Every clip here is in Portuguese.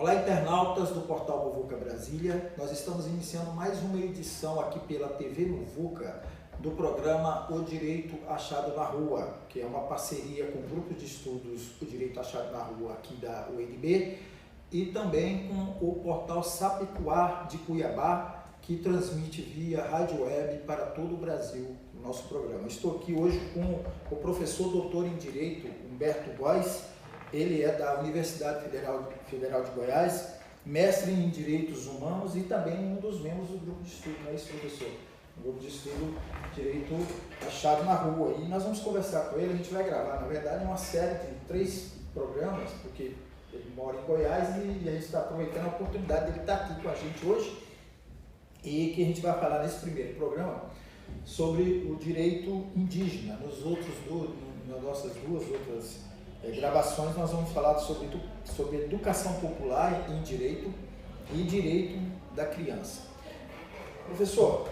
Olá, internautas do Portal Muvuca Brasília. Nós estamos iniciando mais uma edição aqui pela TV Muvuca do programa O Direito Achado na Rua, que é uma parceria com o grupo de estudos O Direito Achado na Rua aqui da UNB e também com o portal Sapekuar de Cuiabá, que transmite via rádio web para todo o Brasil o nosso programa. Estou aqui hoje com o professor doutor em Direito, Humberto Góes. Ele é da Universidade Federal de Goiás, mestre em Direitos Humanos e também um dos membros do grupo de estudo, não é isso, professor? O grupo de estudo Direito Achado na Rua. E nós vamos conversar com ele, a gente vai gravar, na verdade, uma série de 3 programas, porque ele mora em Goiás e a gente está aproveitando a oportunidade dele estar aqui com a gente hoje. E que a gente vai falar nesse primeiro programa sobre o direito indígena. Nas nossas duas outras gravações nós vamos falar sobre educação popular em direito e direito da criança. Professor,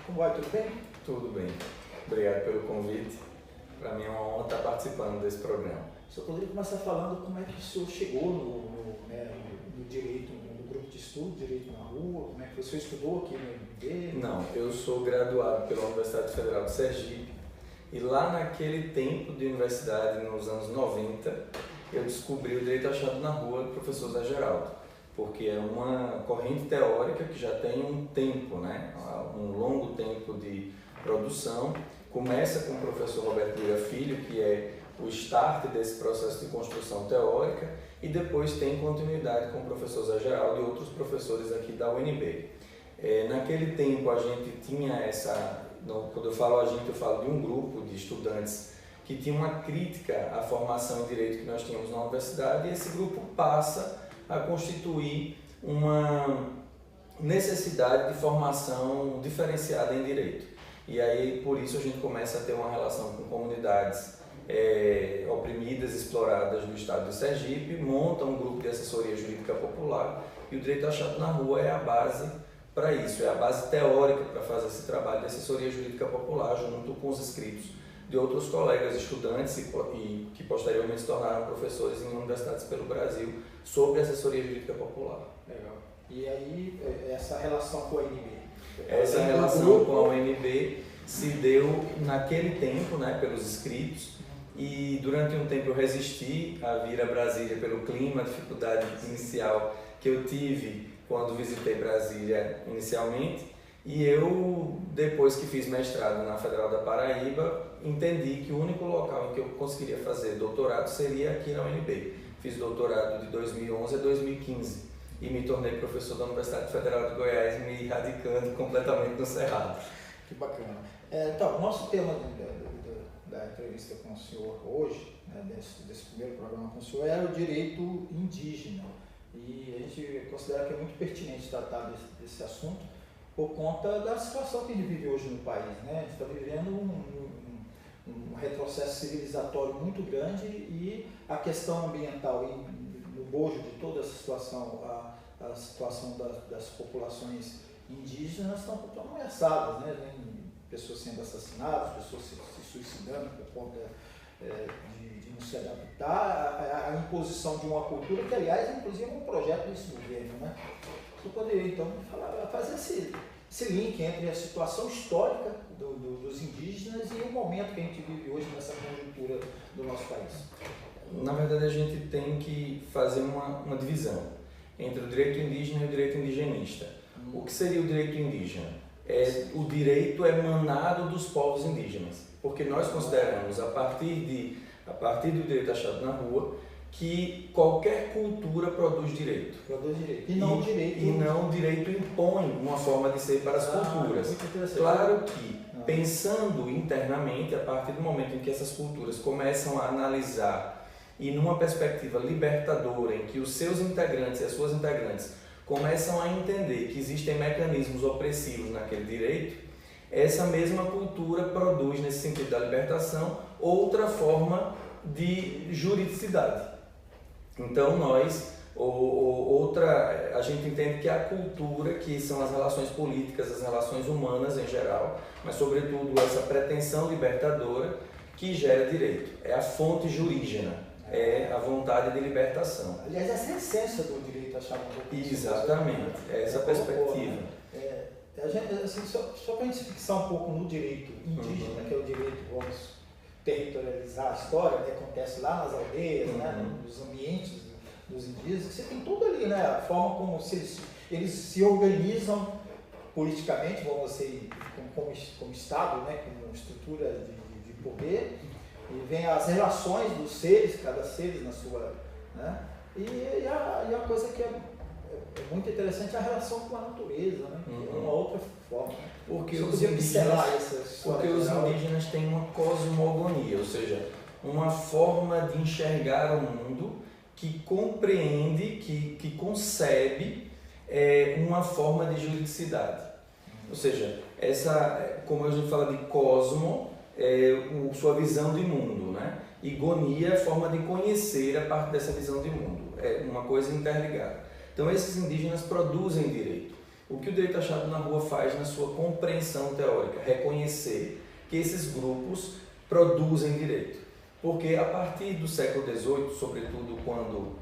como vai? Tudo bem? Tudo bem. Obrigado pelo convite. Para mim é uma honra estar participando desse programa. O senhor poderia começar falando como é que o senhor chegou no direito, no grupo de estudo, Direito na Rua, como é que o senhor estudou aqui no UNB? Não, eu sou graduado pela Universidade Federal de Sergipe e lá naquele tempo de universidade, nos anos 90, eu descobri o Direito Achado na Rua do professor Zé Geraldo, porque é uma corrente teórica que já tem um tempo, né? Um longo tempo de produção. Começa com o professor Roberto Lira Filho, que é o start desse processo de construção teórica, e depois tem continuidade com o professor Zé Geraldo e outros professores aqui da UNB. Naquele tempo a gente tinha quando eu falo a gente, eu falo de um grupo de estudantes que tinha uma crítica à formação em direito que nós tínhamos na universidade, e esse grupo passa a constituir uma necessidade de formação diferenciada em direito. E aí, por isso, a gente começa a ter uma relação com comunidades oprimidas, exploradas do estado de Sergipe, monta um grupo de assessoria jurídica popular, e o Direito Achado na Rua é a base para isso, é a base teórica para fazer esse trabalho de assessoria jurídica popular, junto com os escritos de outros colegas estudantes e que posteriormente se tornaram professores em universidades pelo Brasil sobre assessoria jurídica popular. Legal. E aí, essa relação com a UNB? Essa relação com a UNB se deu naquele tempo, né, pelos escritos, e durante um tempo eu resisti a vir a Brasília pelo clima, a dificuldade inicial que eu tive quando visitei Brasília inicialmente, e eu, depois que fiz mestrado na Federal da Paraíba, entendi que o único local em que eu conseguiria fazer doutorado seria aqui na UNB. Fiz doutorado de 2011 a 2015 e me tornei professor da Universidade Federal de Goiás, me radicando completamente no Cerrado. Que bacana. Então, o nosso tema da entrevista com o senhor hoje, né, desse primeiro programa com o senhor, é o direito indígena. E a gente considera que é muito pertinente tratar desse assunto por conta da situação que a gente vive hoje no país, né? A gente está vivendo um retrocesso civilizatório muito grande, e a questão ambiental e no bojo de toda essa situação, a situação das populações indígenas estão ameaçadas, né? Pessoas sendo assassinadas, pessoas se suicidando por conta de não se adaptar à imposição de uma cultura que, aliás, inclusive é um projeto desse governo, né? Você poderia, então, fazer esse link entre a situação histórica dos indígenas e o momento que a gente vive hoje nessa conjuntura do nosso país. Na verdade, a gente tem que fazer uma divisão entre o direito indígena e o direito indigenista. O que seria o direito indígena? O direito emanado dos povos indígenas, porque nós consideramos, a partir do direito achado na rua, que qualquer cultura produz direito. E não o direito impõe uma forma de ser para as culturas. Claro que, pensando internamente, a partir do momento em que essas culturas começam a analisar e numa perspectiva libertadora, em que os seus integrantes e as suas integrantes começam a entender que existem mecanismos opressivos naquele direito, essa mesma cultura produz, nesse sentido da libertação, outra forma de juridicidade. Então a gente entende que a cultura, que são as relações políticas, as relações humanas em geral, mas sobretudo essa pretensão libertadora que gera direito, é a fonte jurígena. é a vontade de libertação. Aliás, essa é a essência do direito à chave na boca. Exatamente, essa perspectiva. Assim, só para a gente fixar um pouco no direito indígena, que é o direito, vamos territorializar a história, que acontece lá nas aldeias, né, nos ambientes dos indígenas, você tem tudo ali, né, a forma como eles se organizam politicamente, vamos dizer, como Estado, né, como estrutura de poder, e vem as relações dos seres, cada ser na sua... Né, e a coisa que é muito interessante é a relação com a natureza, né, que é uma outra forma. Né? Porque os indígenas têm uma cosmogonia, ou seja, uma forma de enxergar o mundo que compreende, que concebe uma forma de juridicidade. Ou seja, como a gente fala de cosmo, sua visão de mundo, né? E gonia é a forma de conhecer a parte dessa visão de mundo, é uma coisa interligada. Então esses indígenas produzem direito. O que o direito achado na rua faz na sua compreensão teórica? Reconhecer que esses grupos produzem direito. Porque a partir do século XVIII, sobretudo quando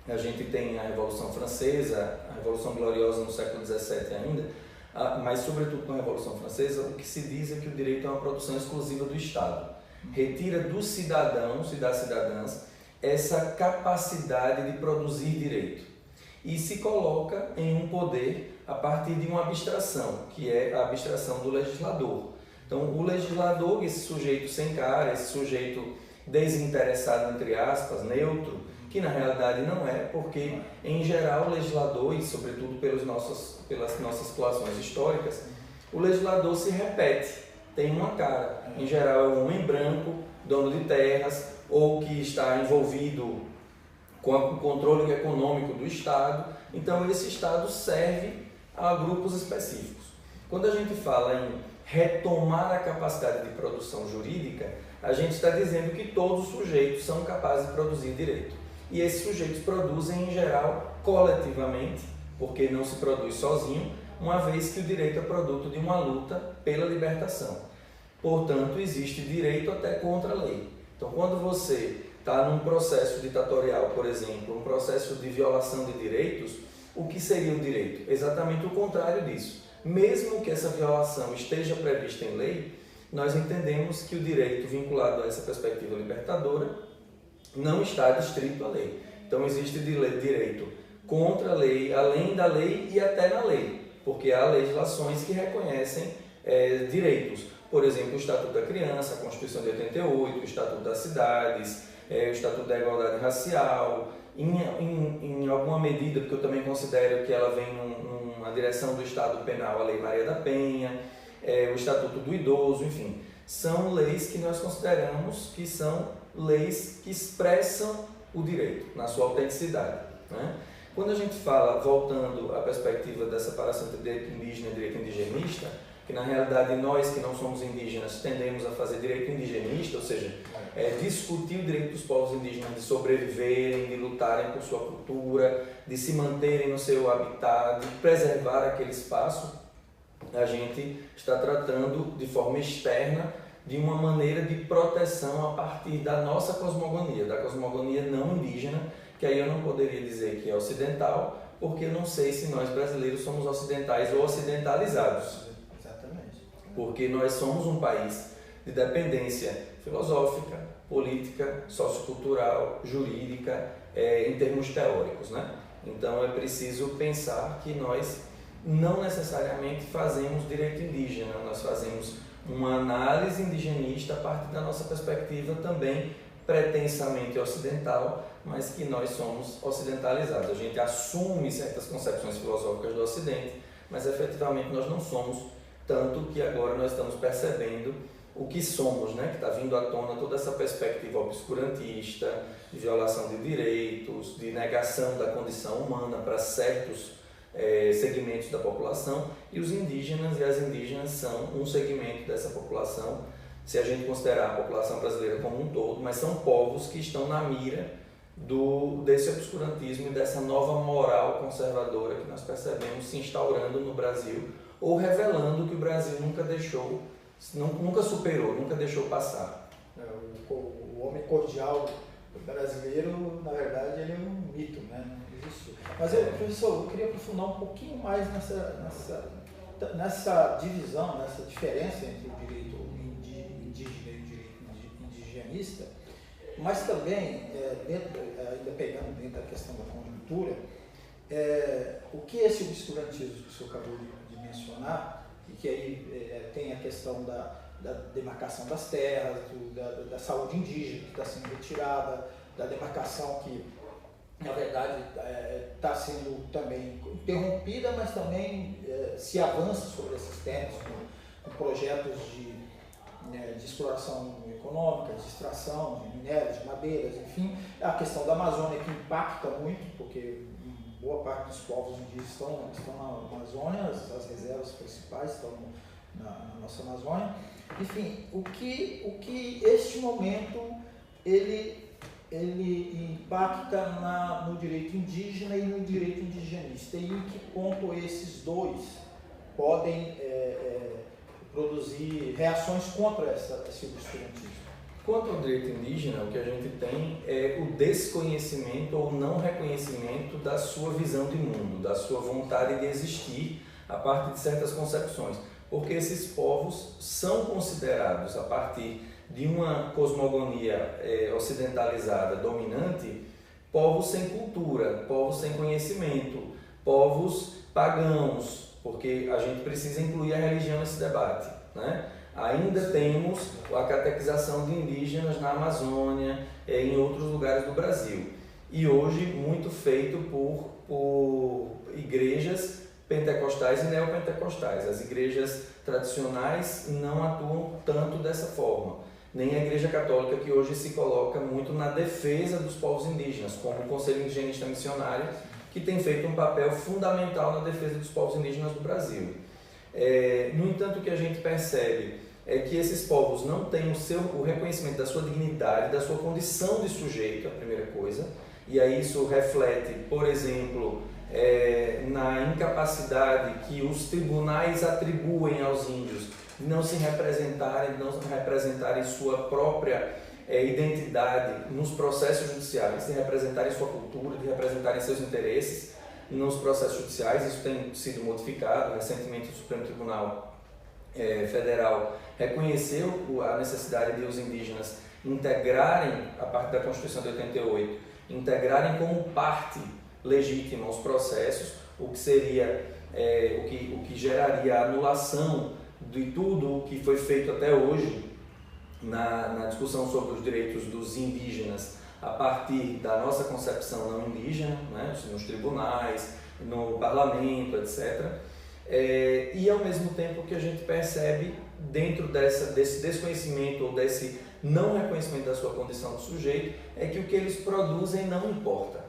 a gente tem a Revolução Francesa, a Revolução Gloriosa no século XVII ainda, mas sobretudo com a Revolução Francesa, o que se diz é que o direito é uma produção exclusiva do Estado. Retira dos cidadãos e das cidadãs essa capacidade de produzir direito e se coloca em um poder a partir de uma abstração, que é a abstração do legislador. Então, o legislador, esse sujeito sem cara, esse sujeito desinteressado, entre aspas, neutro, que na realidade não é, porque em geral o legislador, e sobretudo pelas nossas situações históricas, o legislador se repete, tem uma cara. Em geral é um homem branco, dono de terras, ou que está envolvido com o controle econômico do Estado. Então esse Estado serve a grupos específicos. Quando a gente fala em retomar a capacidade de produção jurídica, a gente está dizendo que todos os sujeitos são capazes de produzir direito. E esses sujeitos produzem, em geral, coletivamente, porque não se produz sozinho, uma vez que o direito é produto de uma luta pela libertação. Portanto, existe direito até contra a lei. Então, quando você está num processo ditatorial, por exemplo, um processo de violação de direitos, o que seria o direito? Exatamente o contrário disso. Mesmo que essa violação esteja prevista em lei, nós entendemos que o direito vinculado a essa perspectiva libertadora não está adstrito à lei. Então existe direito contra a lei, além da lei e até na lei, porque há legislações que reconhecem direitos. Por exemplo, o Estatuto da Criança, a Constituição de 88, o Estatuto das Cidades, o Estatuto da Igualdade Racial, em alguma medida, porque eu também considero que ela vem numa direção do Estado Penal, a Lei Maria da Penha, o Estatuto do Idoso, enfim, são leis que nós consideramos que são leis que expressam o direito na sua autenticidade, né? Quando a gente fala, voltando à perspectiva da separação entre direito indígena e direito indigenista, que na realidade nós que não somos indígenas tendemos a fazer direito indigenista, ou seja, discutir o direito dos povos indígenas de sobreviverem, de lutarem por sua cultura, de se manterem no seu habitat, de preservar aquele espaço, a gente está tratando de forma externa de uma maneira de proteção a partir da nossa cosmogonia, da cosmogonia não indígena, que aí eu não poderia dizer que é ocidental, porque eu não sei se nós brasileiros somos ocidentais ou ocidentalizados. Exatamente. Porque nós somos um país de dependência filosófica, política, sociocultural, jurídica, em termos teóricos, né? Então é preciso pensar que nós não necessariamente fazemos direito indígena, nós fazemos uma análise indigenista a partir da nossa perspectiva também pretensamente ocidental, mas que nós somos ocidentalizados. A gente assume certas concepções filosóficas do Ocidente, mas efetivamente nós não somos, tanto que agora nós estamos percebendo o que somos, né? Que está vindo à tona toda essa perspectiva obscurantista, de violação de direitos, de negação da condição humana para certos segmentos da população, e os indígenas e as indígenas são um segmento dessa população, se a gente considerar a população brasileira como um todo, mas são povos que estão na mira desse obscurantismo e dessa nova moral conservadora que nós percebemos se instaurando no Brasil, ou revelando que o Brasil nunca deixou, nunca superou, nunca deixou passar. O homem cordial O brasileiro, na verdade, ele é um mito, né? Não existiu. Mas, professor, eu queria aprofundar um pouquinho mais nessa divisão, nessa diferença entre o direito indígena e o direito indigenista, mas também, ainda pegando dentro da questão da conjuntura, o que é esse obscurantismo que o senhor acabou de mencionar, e que aí tem a questão da demarcação das terras, da saúde indígena que está sendo retirada, da demarcação que, na verdade, está sendo também interrompida, mas também se avança sobre esses temas com projetos de exploração econômica, de extração de minérios, de madeiras, enfim. A questão da Amazônia que impacta muito, porque boa parte dos povos indígenas estão na Amazônia, as reservas principais estão na nossa Amazônia. Enfim, o que este momento ele impacta no direito indígena e no direito indigenista, e em que ponto esses dois podem produzir reações contra esse obscurantismo. Quanto ao direito indígena, o que a gente tem é o desconhecimento ou não reconhecimento da sua visão de mundo, da sua vontade de existir a partir de certas concepções, porque esses povos são considerados, a partir de uma cosmogonia ocidentalizada dominante, povos sem cultura, povos sem conhecimento, povos pagãos, porque a gente precisa incluir a religião nesse debate, né? Ainda temos a catequização de indígenas na Amazônia, em outros lugares do Brasil, e hoje muito feito por igrejas pentecostais e neopentecostais. As igrejas tradicionais não atuam tanto dessa forma, nem a Igreja Católica, que hoje se coloca muito na defesa dos povos indígenas, como o Conselho Indigenista Missionário, que tem feito um papel fundamental na defesa dos povos indígenas do Brasil. No entanto, o que a gente percebe é que esses povos não têm o reconhecimento da sua dignidade, da sua condição de sujeito, a primeira coisa, e aí isso reflete, por exemplo, na incapacidade que os tribunais atribuem aos índios de não se representarem, sua própria identidade nos processos judiciais, de representarem sua cultura, de representarem seus interesses nos processos judiciais. Isso tem sido modificado. Recentemente, o Supremo Tribunal Federal reconheceu a necessidade de os indígenas integrarem, a partir da Constituição de 88, integrarem como parte legítima os processos, o que seria o que geraria a anulação de tudo o que foi feito até hoje na discussão sobre os direitos dos indígenas a partir da nossa concepção não indígena, né, nos tribunais, no parlamento, etc. E ao mesmo tempo que a gente percebe, dentro desse desconhecimento ou desse não reconhecimento da sua condição de sujeito, é que o que eles produzem não importa,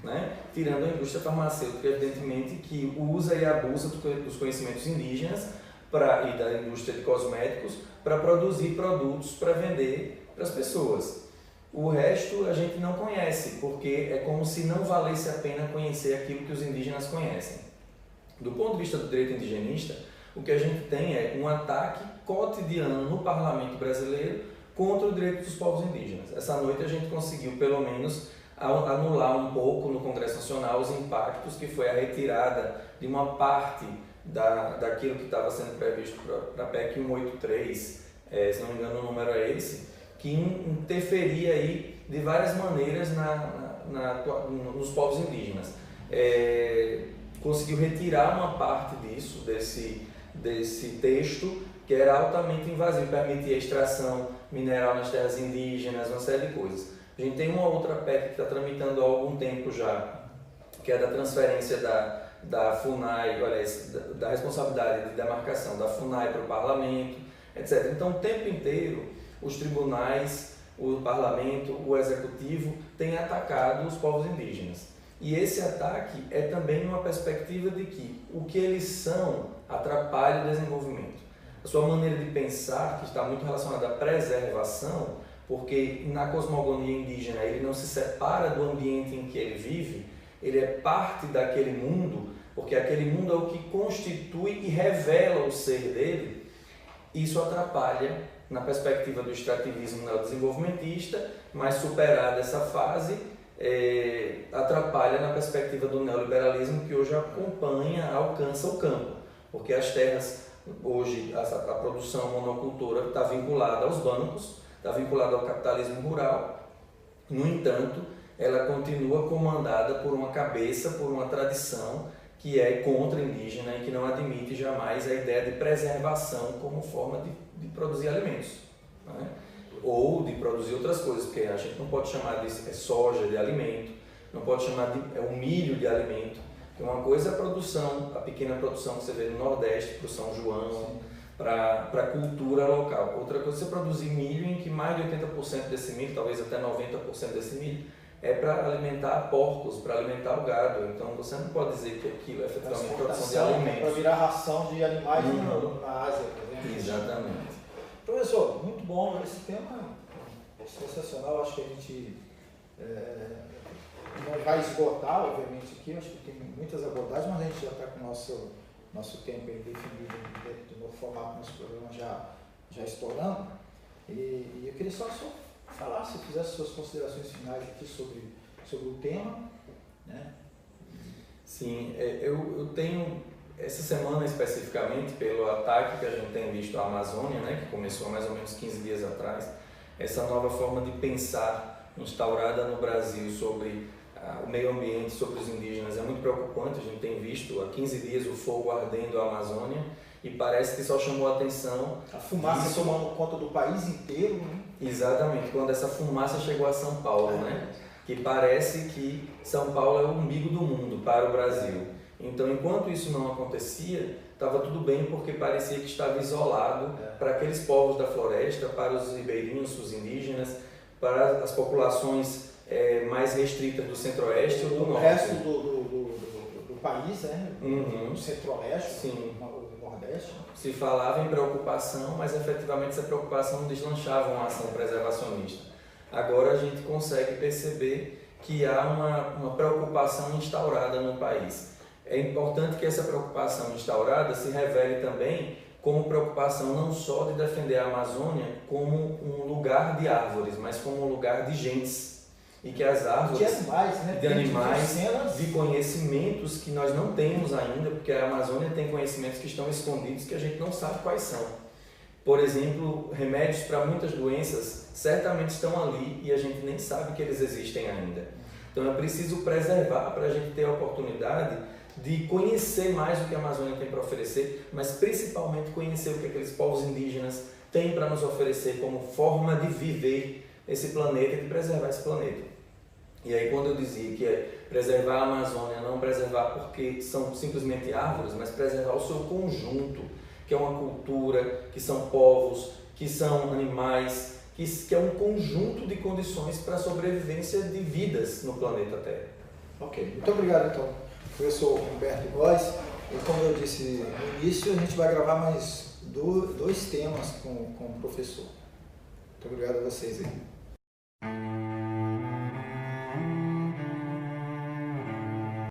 né? Tirando a indústria farmacêutica, evidentemente, que usa e abusa dos conhecimentos indígenas e da indústria de cosméticos para produzir produtos para vender para as pessoas. O resto a gente não conhece, porque é como se não valesse a pena conhecer aquilo que os indígenas conhecem. Do ponto de vista do direito indigenista, o que a gente tem é um ataque cotidiano no parlamento brasileiro contra o direito dos povos indígenas. Essa noite a gente conseguiu, pelo menos, anular um pouco no Congresso Nacional os impactos que foi a retirada de uma parte daquilo que estava sendo previsto para a PEC 183, se não me engano o número é esse, que interferia aí de várias maneiras nos povos indígenas. Conseguiu retirar uma parte disso, desse texto, que era altamente invasivo, permitia a extração mineral nas terras indígenas, uma série de coisas. A gente tem uma outra PEC que está tramitando há algum tempo já, que é da transferência da FUNAI, da responsabilidade de demarcação da FUNAI para o parlamento, etc. Então, o tempo inteiro, os tribunais, o parlamento, o executivo têm atacado os povos indígenas. E esse ataque é também uma perspectiva de que o que eles são atrapalha o desenvolvimento. A sua maneira de pensar, que está muito relacionada à preservação, porque na cosmogonia indígena ele não se separa do ambiente em que ele vive, ele é parte daquele mundo, porque aquele mundo é o que constitui e revela o ser dele. Isso atrapalha na perspectiva do extrativismo neodesenvolvimentista, mas superada essa fase, atrapalha na perspectiva do neoliberalismo que hoje alcança o campo, porque as terras, hoje a produção monocultora está vinculada aos bancos, está vinculada ao capitalismo rural. No entanto, ela continua comandada por uma cabeça, por uma tradição que é contra-indígena e que não admite jamais a ideia de preservação como forma de produzir alimentos, né? Ou de produzir outras coisas, porque a gente não pode chamar de soja de alimento, não pode chamar de o milho de alimento, porque uma coisa é a produção, a pequena produção que você vê no Nordeste, para o São João, para a cultura local. Outra coisa é você produzir milho em que mais de 80% desse milho, talvez até 90% desse milho, é para alimentar porcos, para alimentar o gado. Então você não pode dizer que aquilo é efetivamente produção de alimentos. Para virar ração de animais na Ásia, por exemplo. Exatamente. Professor, muito bom. Esse tema é sensacional. Acho que a gente não vai esgotar, obviamente, aqui. Acho que tem muitas abordagens, mas a gente já está com o nosso tempo aí definido do novo formato do nosso programa já estourando. E eu queria só falar, se fizesse suas considerações finais aqui sobre o tema, né? Sim, eu tenho, essa semana especificamente, pelo ataque que a gente tem visto à Amazônia, né, que começou há mais ou menos 15 dias atrás, essa nova forma de pensar instaurada no Brasil sobre o meio ambiente, sobre os indígenas, é muito preocupante. A gente tem visto há 15 dias o fogo ardendo a Amazônia e parece que só chamou a atenção... A fumaça tomando conta do país inteiro, né? Exatamente, quando essa fumaça chegou a São Paulo, né? Que parece que São Paulo é o umbigo do mundo para o Brasil. Então, enquanto isso não acontecia, estava tudo bem, porque parecia que estava isolado para aqueles povos da floresta, para os ribeirinhos, os indígenas, para as populações mais restritas do centro-oeste ou do norte. O resto do país, né? O centro-oeste, sim, o nordeste. Se falava em preocupação, mas efetivamente essa preocupação não deslanchava uma ação preservacionista. Agora a gente consegue perceber que há uma preocupação instaurada no país. É importante que essa preocupação instaurada se revele também como preocupação não só de defender a Amazônia como um lugar de árvores, mas como um lugar de gentes. E que as árvores, de animais, de conhecimentos que nós não temos ainda, porque a Amazônia tem conhecimentos que estão escondidos que a gente não sabe quais são. Por exemplo, remédios para muitas doenças certamente estão ali e a gente nem sabe que eles existem ainda. Então é preciso preservar para a gente ter a oportunidade de conhecer mais o que a Amazônia tem para oferecer, mas principalmente conhecer o que aqueles povos indígenas têm para nos oferecer como forma de viver esse planeta e de preservar esse planeta. E aí, quando eu dizia que é preservar a Amazônia, não preservar porque são simplesmente árvores, mas preservar o seu conjunto, que é uma cultura, que são povos, que são animais, que é um conjunto de condições para a sobrevivência de vidas no planeta Terra. Ok, muito obrigado então, professor Humberto Góes. E como eu disse no início, a gente vai gravar mais dois temas com o professor. Muito obrigado a vocês aí.